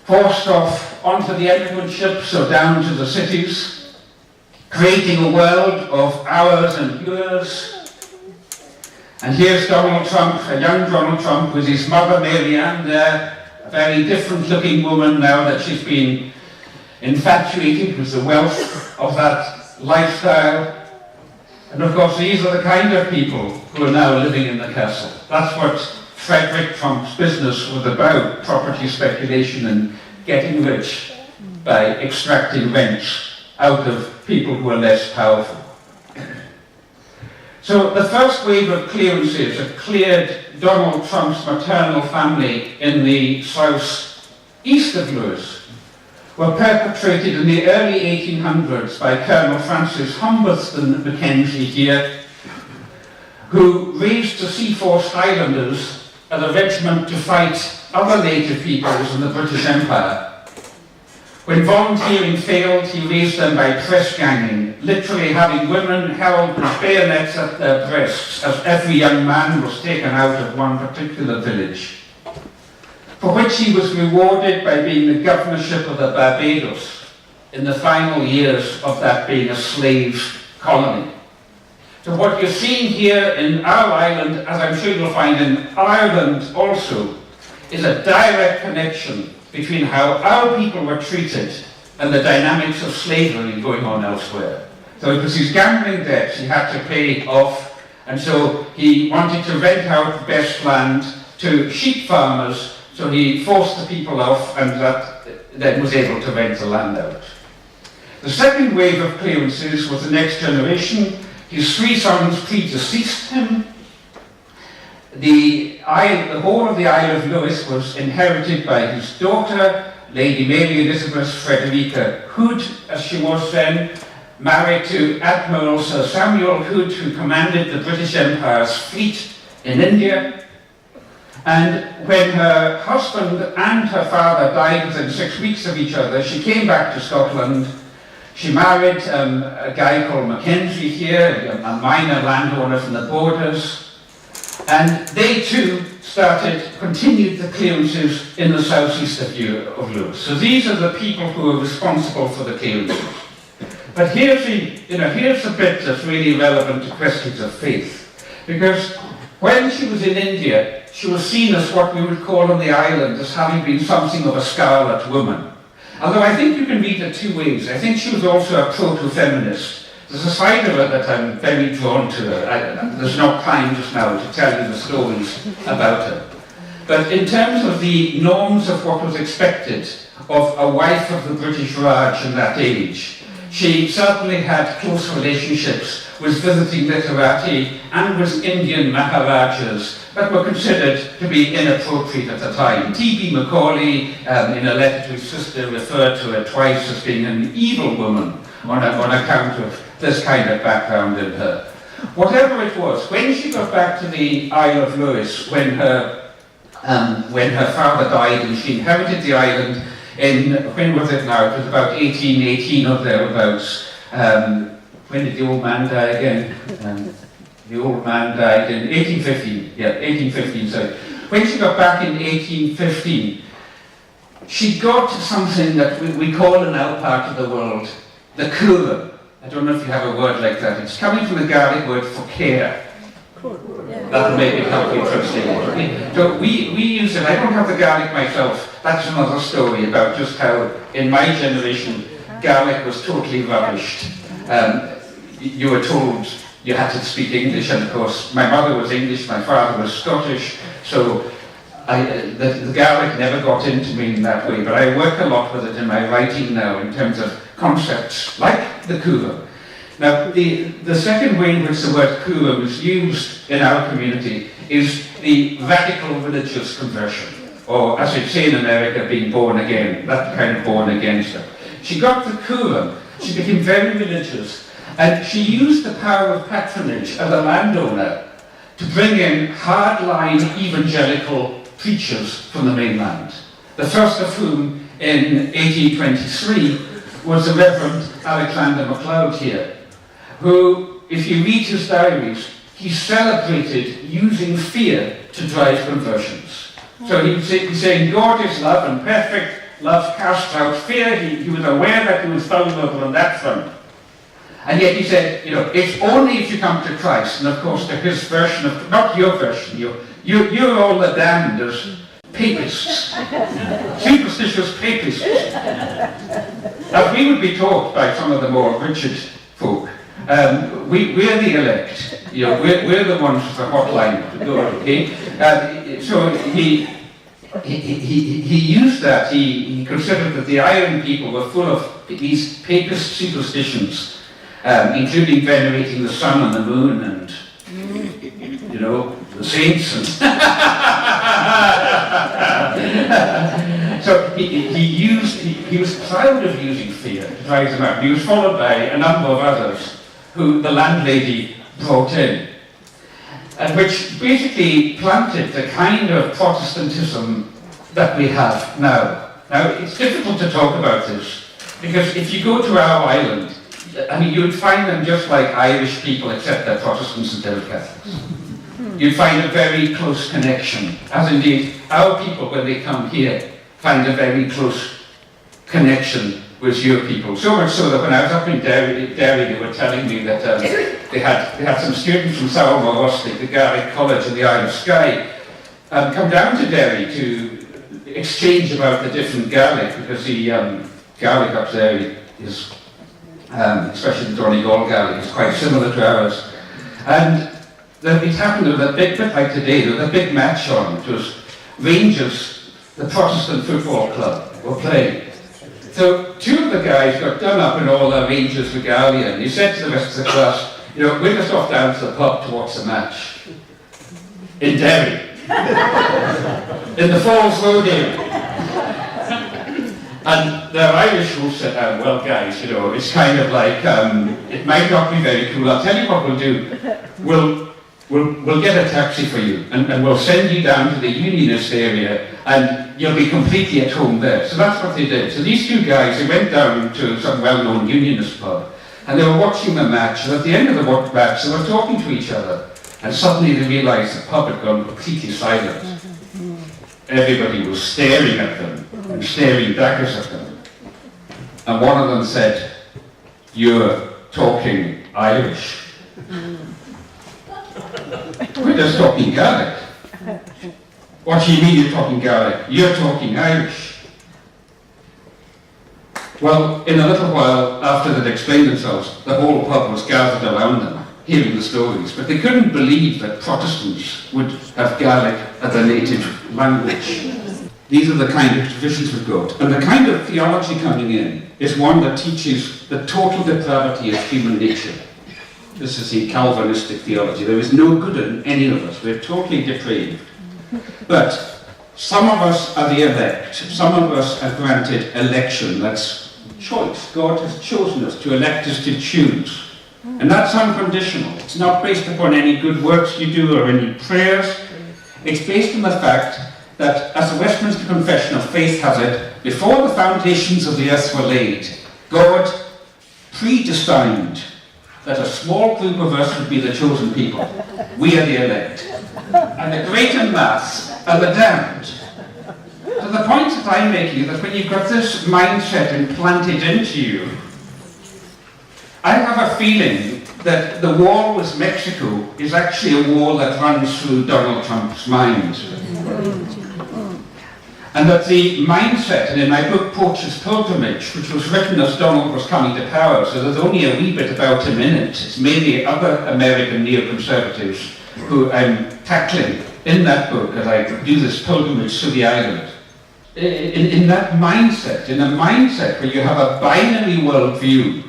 forced off onto the emigrant ships or down to the cities, creating a world of hours and years. And here's Donald Trump, a young Donald Trump with his mother Mary Ann there, a very different looking woman now that she's been infatuated with the wealth of that lifestyle. And of course these are the kind of people who are now living in the castle. That's what Frederick Trump's business was about, property speculation and getting rich by extracting rents out of people who are less powerful. So the first wave of clearances have cleared Donald Trump's maternal family in the south-east of Lewis were perpetrated in the early 1800s by Colonel Francis Humberston Mackenzie here, who raised the Seaforth Highlanders as a regiment to fight other native peoples in the British Empire. When volunteering failed, he raised them by press ganging, literally having women held with bayonets at their breasts as every young man was taken out of one particular village, for which he was rewarded by being the governorship of the Barbados in the final years of that being a slave colony. So what you're seeing here in our island, as I'm sure you'll find in Ireland also, is a direct connection between how our people were treated and the dynamics of slavery going on elsewhere. So it was his gambling debts he had to pay off, and so he wanted to rent out the best land to sheep farmers, so he forced the people off, and that then was able to rent the land out. The second wave of clearances was the next generation. His three sons predeceased him. The whole of the Isle of Lewis was inherited by his daughter, Lady Mary Elizabeth Frederica Hood, as she was then, married to Admiral Sir Samuel Hood, who commanded the British Empire's fleet in India. And when her husband and her father died within 6 weeks of each other, she came back to Scotland. She married a guy called Mackenzie here, a minor landowner from the borders. And they too continued the clearances in the southeast of Lewis. So these are the people who are responsible for the clearances. But here's the bit that's really relevant to questions of faith. Because when she was in India, she was seen as what we would call on the island as having been something of a scarlet woman. Although I think you can read it two ways. I think she was also a proto-feminist. There's a side of her that I'm very drawn to. There's no time just now to tell you the stories about her. But in terms of the norms of what was expected of a wife of the British Raj in that age, she certainly had close relationships with visiting literati and with Indian Maharajas that were considered to be inappropriate at the time. T.B. Macaulay, in a letter to his sister, referred to her twice as being an evil woman on account of this kind of background in her. Whatever it was, when she got back to the Isle of Lewis, when her father died and she inherited the island in, when was it now? It was about 1818 or thereabouts. When did the old man die again? The old man died in 1815. Yeah, 1815, sorry. When she got back in 1815, she got something that we call in our part of the world the cura. I don't know if you have a word like that. It's coming from the Gaelic word for care. That'll make it help you translate it. So we use it. I don't have the Gaelic myself. That's another story about just how, in my generation, Gaelic was totally rubbished. You were told you had to speak English, and of course, my mother was English, my father was Scottish, so the Gaelic never got into me in that way, but I work a lot with it in my writing now in terms of concepts like the cura. Now, the second way in which the word cura was used in our community is the radical religious conversion, or as they say in America, being born again, that kind of born again stuff. She got the cura, she became very religious, and she used the power of patronage as a landowner to bring in hardline evangelical preachers from the mainland. The first of whom, in 1823, was the Reverend Alexander MacLeod here, who, if you read his diaries, he celebrated using fear to drive conversions. So he's saying God is love and perfect, love casts out fear. He was aware that he was vulnerable on that front. And yet he said, it's only if you come to Christ, and of course to his version of, not your version, you're all the damned as papists, superstitious papists. As we would be taught by some of the more rigid folk, we're the elect. We're the ones with the hotline to go. Okay, so he used that. He considered that the Iron people were full of these papist superstitions, including venerating the sun and the moon and the saints. And so he was proud of using fear to drive them out. He was followed by a number of others who the landlady brought in, and which basically planted the kind of Protestantism that we have now. Now, it's difficult to talk about this, because if you go to our island, you would find them just like Irish people, except they're Protestants instead of Catholics. You'd find a very close connection, as indeed our people, when they come here, find a very close connection with your people. So much so that when I was up in Derry, they were telling me that they had some students from Sourmorosty, the Gaelic College in the Isle of Skye, come down to Derry to exchange about the different Gaelic, because the Gaelic up there is, especially the Donegal Gaelic, is quite similar to ours. And it happened with a big bit like today, there was a big match on. It was Rangers, the Protestant football club, were playing. So two of the guys got done up in all their Rangers regalia, and he said to the rest of the class, we're just off down to the pub to watch the match. In Derry. In the Falls Road area. And the Irish will said, well guys, it's kind of like, it might not be very cool. I'll tell you what we'll do. We'll get a taxi for you, and we'll send you down to the Unionist area, and you'll be completely at home there. So that's what they did. So these two guys, they went down to some well-known Unionist pub, and they were watching the match, and at the end of the match, they were talking to each other, and suddenly they realised the pub had gone completely silent. Everybody was staring at them, and staring daggers at them. And one of them said, "You're talking Irish." "We're just talking Gaelic." "What do you mean you're talking Gaelic? You're talking Irish." Well, in a little while after they'd explained themselves, the whole pub was gathered around them, hearing the stories, but they couldn't believe that Protestants would have Gaelic as their native language. These are the kind of traditions we've got. And the kind of theology coming in is one that teaches the total depravity of human nature. This is the Calvinistic theology. There is no good in any of us. We're totally depraved. But some of us are the elect. Some of us are granted election. That's choice. God has chosen us to elect us to choose. And that's unconditional. It's not based upon any good works you do or any prayers. It's based on the fact that, as the Westminster Confession of Faith has it, before the foundations of the earth were laid, God predestined that a small group of us would be the chosen people. We are the elect. And the greater mass are the damned. So the point that I'm making is that when you've got this mindset implanted into you, I have a feeling that the war with Mexico is actually a war that runs through Donald Trump's mind. And that the mindset, and in my book Portia's Pilgrimage, which was written as Donald was coming to power, so there's only a wee bit about him in it. It's mainly other American neoconservatives who I'm tackling in that book as I do this pilgrimage to the island. In that mindset, in a mindset where you have a binary worldview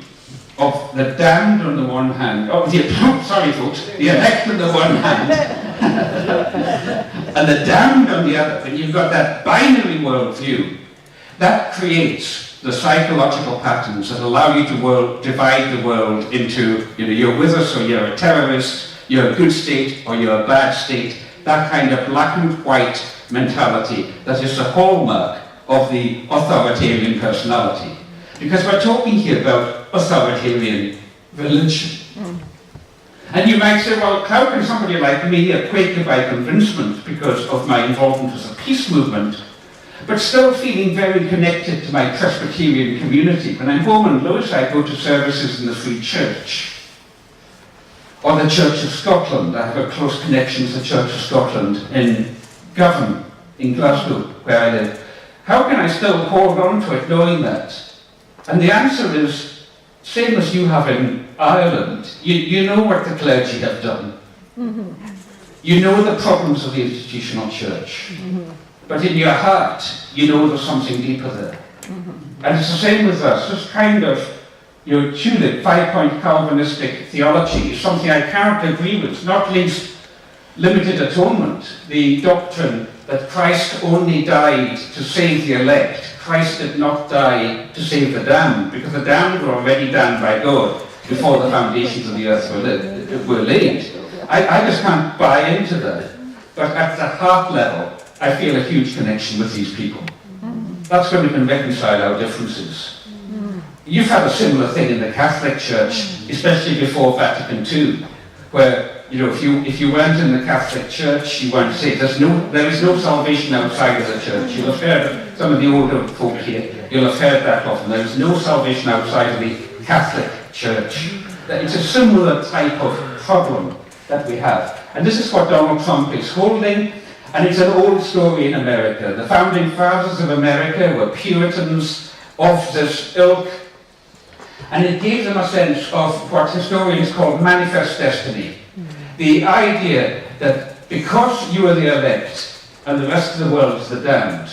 of the damned on the one hand, sorry folks, the elect on the one hand, and the damned on the other, and you've got that binary worldview, that creates the psychological patterns that allow you to divide the world into, you're with us or you're a terrorist, you're a good state or you're a bad state, that kind of black and white mentality that is the hallmark of the authoritarian personality. Because we're talking here about authoritarian religion. And you might say, well, how can somebody like me, a Quaker by convincement because of my involvement with the peace movement, but still feeling very connected to my Presbyterian community. When I'm home in Lewis, I go to services in the Free Church, or the Church of Scotland. I have a close connection to the Church of Scotland in Govan, in Glasgow, where I live. How can I still hold on to it knowing that? And the answer is, same as you have in Ireland. You know what the clergy have done. You know the problems of the institutional church. But in your heart, you know there's something deeper there. And it's the same with us. This kind of tulip, 5-point Calvinistic theology is something I can't agree with, not least limited atonement, the doctrine that Christ only died to save the elect. Christ did not die to save the damned, because the damned were already damned by God before the foundations of the earth were laid. I just can't buy into that. But at the heart level, I feel a huge connection with these people. That's when we can reconcile our differences. You've had a similar thing in the Catholic Church, especially before Vatican II, where if you weren't in the Catholic Church, you weren't saved. There is no salvation outside of the church. You'll have heard, some of the older folk here, you'll have heard that often. There is no salvation outside of the Catholic Church. It's a similar type of problem that we have. And this is what Donald Trump is holding, and it's an old story in America. The founding fathers of America were Puritans of this ilk, and it gave them a sense of what historians call manifest destiny. The idea that because you are the elect and the rest of the world is the damned,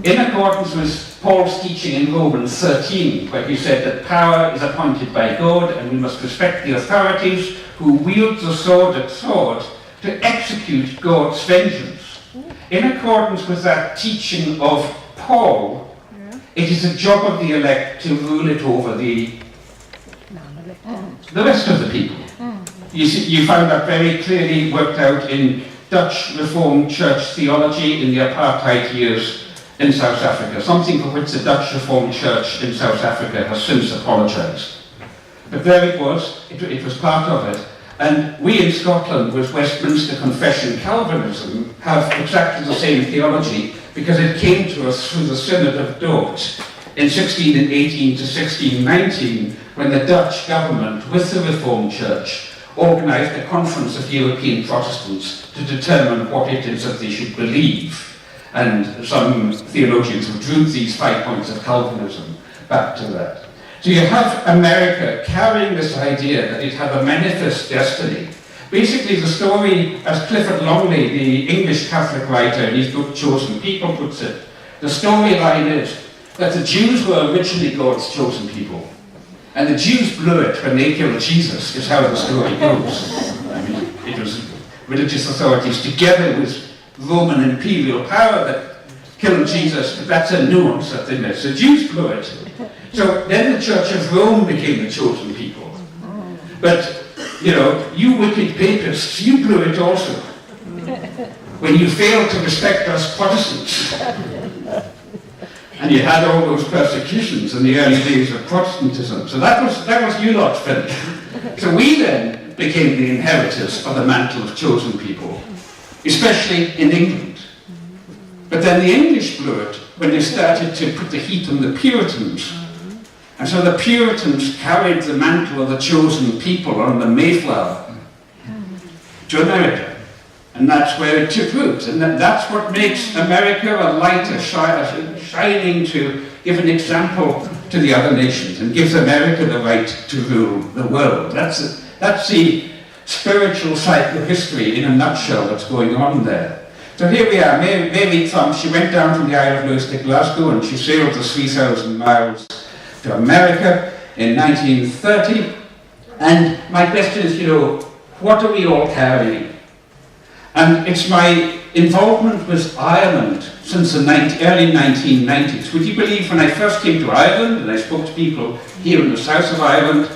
in accordance with Paul's teaching in Romans 13, where he said that power is appointed by God and we must respect the authorities who wield the sword to execute God's vengeance. In accordance with that teaching of Paul, it is a job of the elect to rule it over the rest of the people. You found that very clearly worked out in Dutch Reformed Church theology in the apartheid years in South Africa, something for which the Dutch Reformed Church in South Africa has since apologised. But there it was part of it. And we in Scotland, with Westminster Confession Calvinism, have exactly the same theology, because it came to us through the Synod of Dort in 1618 to 1619, when the Dutch government, with the Reformed Church, organised a conference of European Protestants to determine what it is that they should believe. And some theologians have drew these 5 points of Calvinism back to that. So you have America carrying this idea that it had a manifest destiny. Basically, the story, as Clifford Longley, the English Catholic writer in his book Chosen People, puts it, the storyline is that the Jews were originally God's chosen people. And the Jews blew it when they killed Jesus, is how the story goes. I mean, it was religious authorities together with Roman imperial power that killed Jesus, but that's a nuance that they missed. The Jews blew it. So then the Church of Rome became the chosen people. But, you wicked papists, you blew it also. When you failed to respect us Protestants. And you had all those persecutions in the early days of Protestantism. So that was you lot finished. So we then became the inheritors of the mantle of chosen people, especially in England. But then the English blew it when they started to put the heat on the Puritans. And so the Puritans carried the mantle of the chosen people on the Mayflower to America. And that's where it took root. And that's what makes America a light, shining to give an example to the other nations and gives America the right to rule the world. That's the spiritual psychohistory in a nutshell that's going on there. So here we are, Mary Trump. She went down from the Isle of Lewis to Glasgow and she sailed the 3,000 miles to America in 1930. And my question is, what are we all carrying? And it's my involvement with Ireland since the early 1990s. Would you believe when I first came to Ireland and I spoke to people here in the south of Ireland,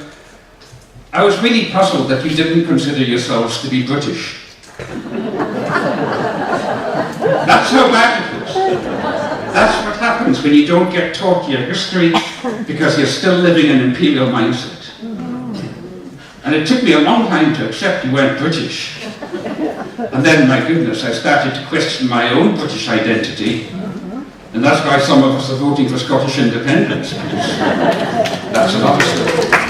I was really puzzled that you didn't consider yourselves to be British. That's how bad it was. That's what happens when you don't get taught your history because you're still living in an imperial mindset. And it took me a long time to accept you weren't British. And then, my goodness, I started to question my own British identity. And that's why some of us are voting for Scottish independence, because that's another story.